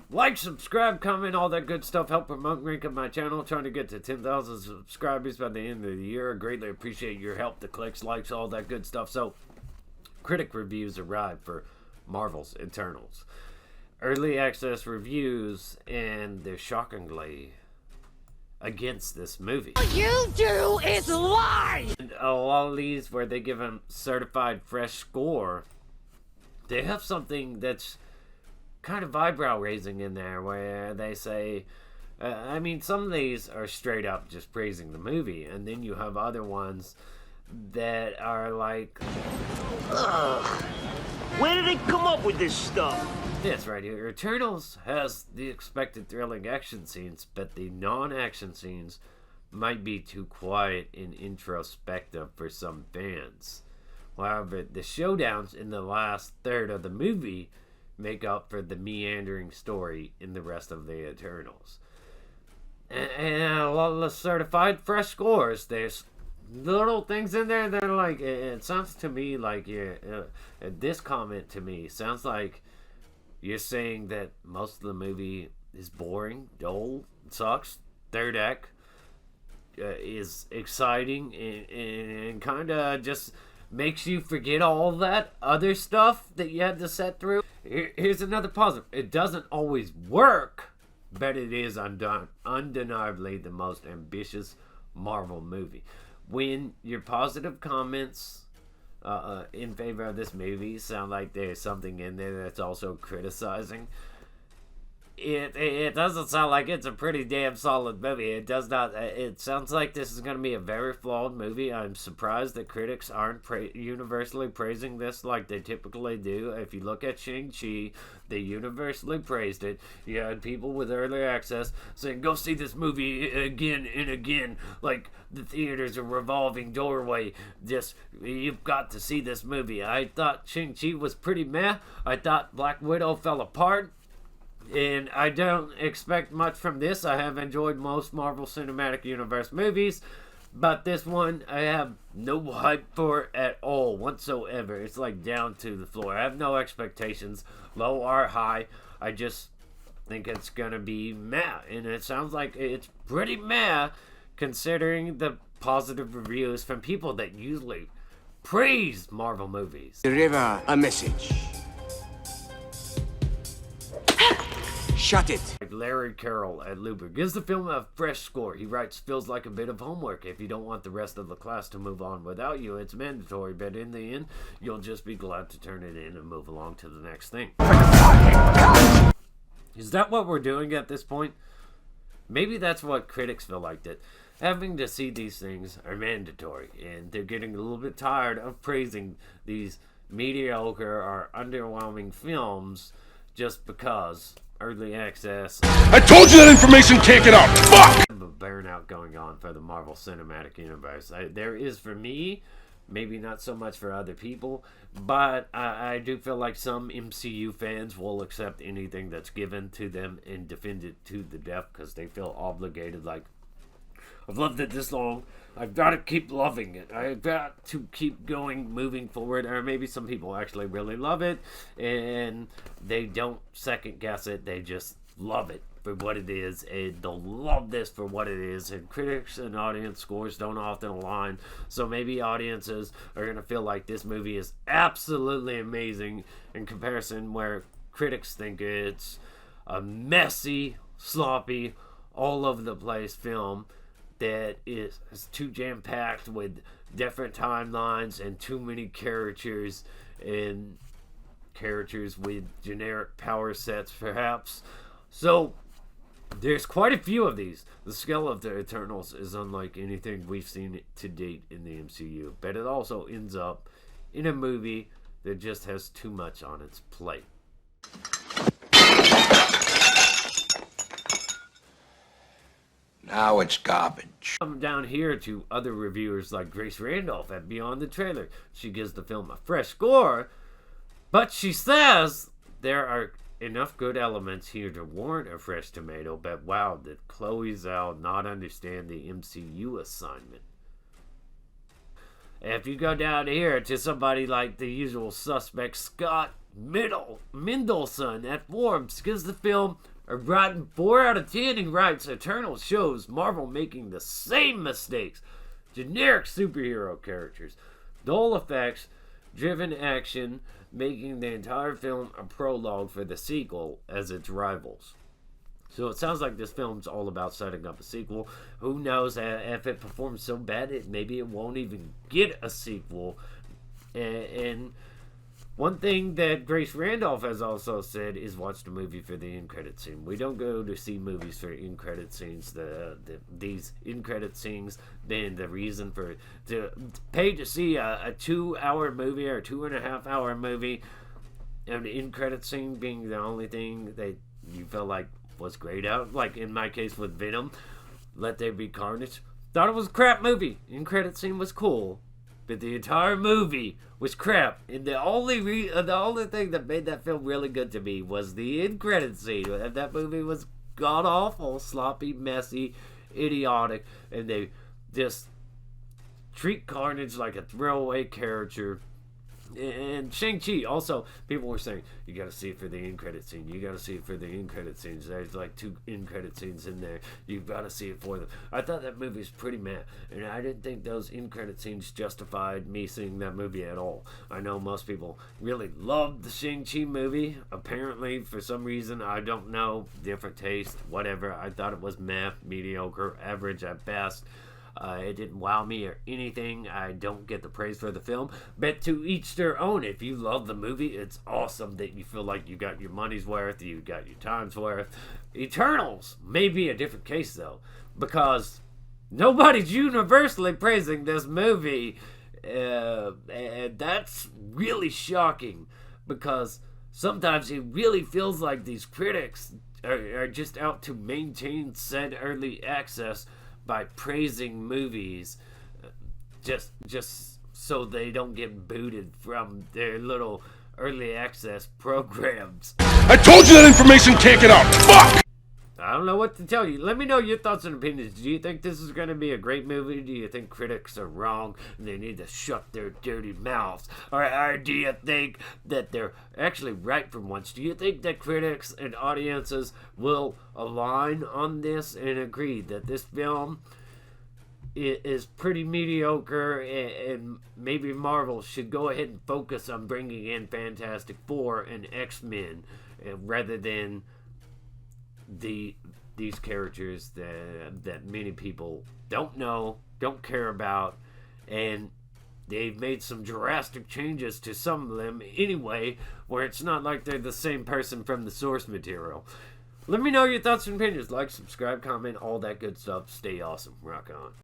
Like, subscribe, comment, all that good stuff. Help promote and rank up my channel. Trying to get to 10,000 subscribers by the end of the year. I greatly appreciate your help. The clicks, likes, all that good stuff. So, critic reviews arrived for Marvel's Eternals. Early access reviews, and they're shockingly against this movie. All you do is lie! And a lot of these where they give them certified fresh score, they have something that's kind of eyebrow raising in there where they say, I mean, some of these are straight up just praising the movie, and then you have other ones that are like, ugh, where did they come up with this stuff? This right here. Eternals has the expected thrilling action scenes, but the non-action scenes might be too quiet and introspective for some fans. However, the showdowns in the last third of the movie make up for the meandering story in the rest of the Eternals. And a lot of the certified fresh scores, there's little things in there that are like, it sounds to me like this comment to me sounds like you're saying that most of the movie is boring, dull, sucks. Third act is exciting and kind of just makes you forget all that other stuff that you had to set through. Here's another positive. It doesn't always work, but it is undeniably the most ambitious Marvel movie. When your positive comments in favor of this movie sound like there's something in there that's also criticizing, it doesn't sound like it's a pretty damn solid movie. It does not. It sounds like this is going to be a very flawed movie. I'm surprised that critics aren't universally praising this like they typically do. If you look at Shang-Chi, they universally praised it. You had people with early access saying, go see this movie again and again. Like, the theater's a revolving doorway. Just, you've got to see this movie. I thought Shang-Chi was pretty meh. I thought Black Widow fell apart. And I don't expect much from this. I have enjoyed most Marvel Cinematic Universe movies, but this one I have no hype for at all whatsoever. It's like down to the floor. I have no expectations, low or high. I just think it's gonna be meh, and it sounds like it's pretty meh considering the positive reviews from people that usually praise Marvel movies. Deliver a message. Shut it. Larry Carroll at Luber gives the film a fresh score. He writes, feels like a bit of homework. If you don't want the rest of the class to move on without you, it's mandatory, but in the end, you'll just be glad to turn it in and move along to the next thing. Is that what we're doing at this point? Maybe that's what critics feel like, that having to see these things are mandatory, and they're getting a little bit tired of praising these mediocre or underwhelming films just because early access. I told you that information can't get out. Fuck! A burnout going on for the Marvel Cinematic Universe. There is for me, maybe not so much for other people, but I do feel like some MCU fans will accept anything that's given to them and defend it to the death because they feel obligated, like, I've loved it this long, I've got to keep loving it, I've got to keep going, moving forward. Or maybe some people actually really love it and they don't second guess it, they just love it for what it is, and they'll love this for what it is. And critics and audience scores don't often align, so maybe audiences are going to feel like this movie is absolutely amazing in comparison, where critics think it's a messy, sloppy, all over the place film that is too jam-packed with different timelines and too many characters, and characters with generic power sets perhaps. So there's quite a few of these. The scale of the Eternals is unlike anything we've seen to date in the MCU, but it also ends up in a movie that just has too much on its plate. Now it's garbage. Come down here to other reviewers like Grace Randolph at Beyond the Trailer. She gives the film a fresh score, but she says there are enough good elements here to warrant a fresh tomato, but wow, did Chloe Zhao not understand the MCU assignment. If you go down here to somebody like the usual suspect, Scott Mendelson at Forbes gives the film A rotten 4 out of 10, and writes, Eternals shows Marvel making the same mistakes. Generic superhero characters, dull effects, driven action, making the entire film a prologue for the sequel as its rivals. So it sounds like this film's all about setting up a sequel. Who knows, if it performs so bad, maybe it won't even get a sequel. And one thing that Grace Randolph has also said is watch the movie for the end credit scene. We don't go to see movies for end credit scenes. These end credit scenes being the reason to pay to see a 2-hour movie or 2.5-hour movie, and the end credit scene being the only thing that you felt like was great out. Like in my case with Venom, Let There Be Carnage. Thought it was a crap movie. End credit scene was cool, but the entire movie was crap. And the only thing that made that film really good to me was the end credit scene. That movie was god awful, sloppy, messy, idiotic, and they just treat Carnage like a throwaway character. And Shang-Chi, also, people were saying, you gotta see it for the end credit scene. You gotta see it for the end credit scenes. There's like 2 end credit scenes in there. You've gotta see it for them. I thought that movie was pretty meh, and I didn't think those end credit scenes justified me seeing that movie at all. I know most people really loved the Shang-Chi movie. Apparently, for some reason, I don't know, different taste, whatever. I thought it was meh, mediocre, average at best. It didn't wow me or anything. I don't get the praise for the film, but to each their own. If you love the movie, it's awesome that you feel like you got your money's worth, you got your time's worth. Eternals may be a different case though, because nobody's universally praising this movie, and that's really shocking, because sometimes it really feels like these critics are just out to maintain said early access by praising movies just so they don't get booted from their little early access programs. I told you that information can't get out. Fuck! I don't know what to tell you. Let me know your thoughts and opinions. Do you think this is going to be a great movie? Do you think critics are wrong and they need to shut their dirty mouths? Or do you think that they're actually right for once? Do you think that critics and audiences will align on this and agree that this film is pretty mediocre, and maybe Marvel should go ahead and focus on bringing in Fantastic Four and X-Men rather than these characters that many people don't know, don't care about, and they've made some drastic changes to some of them anyway, where it's not like they're the same person from the source material. Let me know your thoughts and opinions. Like, subscribe, comment, all that good stuff. Stay awesome. Rock on.